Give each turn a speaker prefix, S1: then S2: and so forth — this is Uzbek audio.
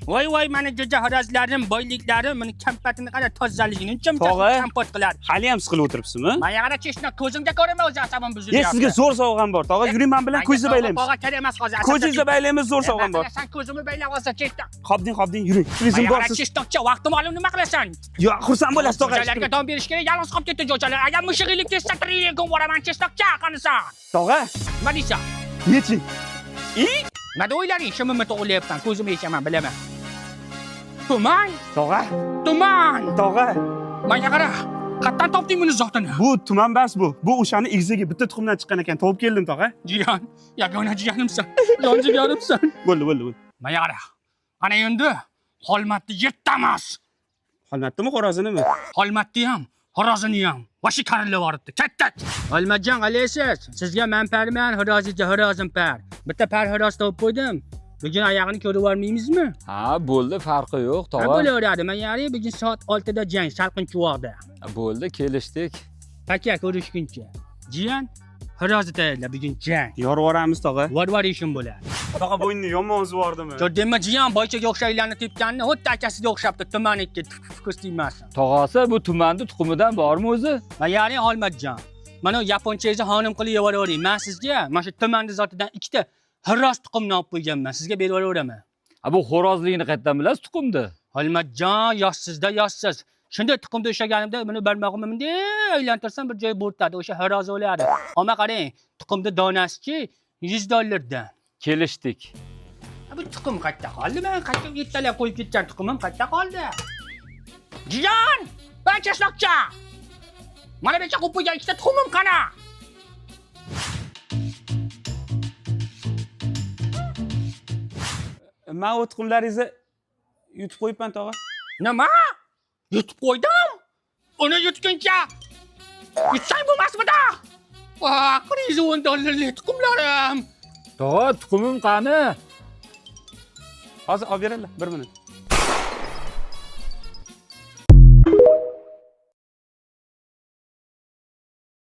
S1: Voy, meni jo'ja xo'rozlarim, boyliklarim, meni kampatini qara tozaligini uncha kompot qiladi.
S2: Hali ham siqilib o'tiribsizmi?
S1: Mana yana cheshna ko'zimga ko'raman o'zi asabim buzilyapti.
S2: Sizga zo'r sovg'am bor. Tog'a, yuring men bilan ko'zingizni baylaymiz.
S1: Tog'a kerak emas hozir.
S2: Ko'zingizni baylaymiz, zo'r sovg'am bor.
S1: Sen ko'zimni baylab olsa cheshna.
S2: Qobding, yuring. Turizm borsiz.
S1: Cheshnacha vaqtim olib nima qilasan?
S2: Yo'q, xursand bo'lasiz, tog'a.
S1: Jo'jalarga dom berish kerak, yolg'iz qolib ketdi jo'jalar. Agar mushug'inglik tezsa tiriklik kun boraman cheshnacha qanisa.
S2: Tog'a,
S1: nima deysan?
S2: yeching.
S1: Nima o'ylaring? Shimimni to'g'irlayapsan, ko'zimni yechaman, bilaman. Tuman.
S2: Tog'a.
S1: Tuman.
S2: Tog'a.
S1: Menga qara. Qatdan topding buni zotini?
S2: Bu tuman emas bu. Bu o'shani egizagi bitta tuxumdan chiqqan ekan. Topib keldim, tog'a.
S1: Jiyan, yagona jiyanimsan. Jon jigarimsan.
S2: Bo'ldi.
S1: Menga qara. Ana endi Xolmatni yetamas.
S2: Xolmatnimi, xo'rozinimi?
S1: Xolmatni ham, xo'rozini ham. Vashi karilib boribdi. Katta. Olmajon, qalaysiz? Sizga men parman, xo'rozingga xo'rozim par. Bitta par xo'roz topib qo'ydim. Bugun oyog'ini ko'rib olmaymizmi?
S3: Ha, bo'ldi, farqi yo'q, tog'a.
S1: Bo'laveradi. Men ya'ni bugun soat 6 da jang, salqin chuvoqda.
S3: Bo'ldi, kelishdik.
S1: Paka ko'rishguncha. Jiyan, xo'rozni tayyorla, bugun jang.
S2: Yorvoramiz, tog'a.
S1: Vorvar ishim bo'ladi.
S2: Tog'a bo'ynini yomon uzvordimi?
S1: Ko'rdingmi, jiyan boychaga o'xshaylarni tepganini, xuddi akasiga o'xshabdi, tumannikka ko'z tegmasin.
S3: Tog'asi bu tumanni tuxumidan bormi o'zi?
S1: Men ya'ni Olmatjon. Mana yaponchangizni xonim qilib yuboravering. Men sizga mana shu tumanni zotidan ikkita xo'roz tuxumni olib qo'yganman. Sizga berib yuboraveraman.
S3: Bu xo'rozligini qayerdan bilasiz tuxumni?
S1: Olmatjon, yoshsiz. Shunday tuxumda ushlaganimda buni barmog'imni bunday aylantirsam bir joy bo'rtadi. O'sha xo'roz o'ladi. Ammo qarang, tuxumda donasi-chi $100
S3: Kelishdik.
S1: Bu tuxum qayerda qoldi? Men qayerga yettalab qo'yib ketgan tuxumim qayerda qoldi? Jiyan, ben chesloqcha. Mana becha qo'yib qo'ygan ikkita tuxumim qana?
S2: Men o tuxumlaringizni yutib qo'yibman, tog'a.
S1: Nima? Yutib qo'ydim? Uni yutguncha yutsang bo'lmasmidi? $110 tuxumlarim.
S3: Tog'a, tuxumim qani?
S2: Hozir olib beringlar, 1 minut.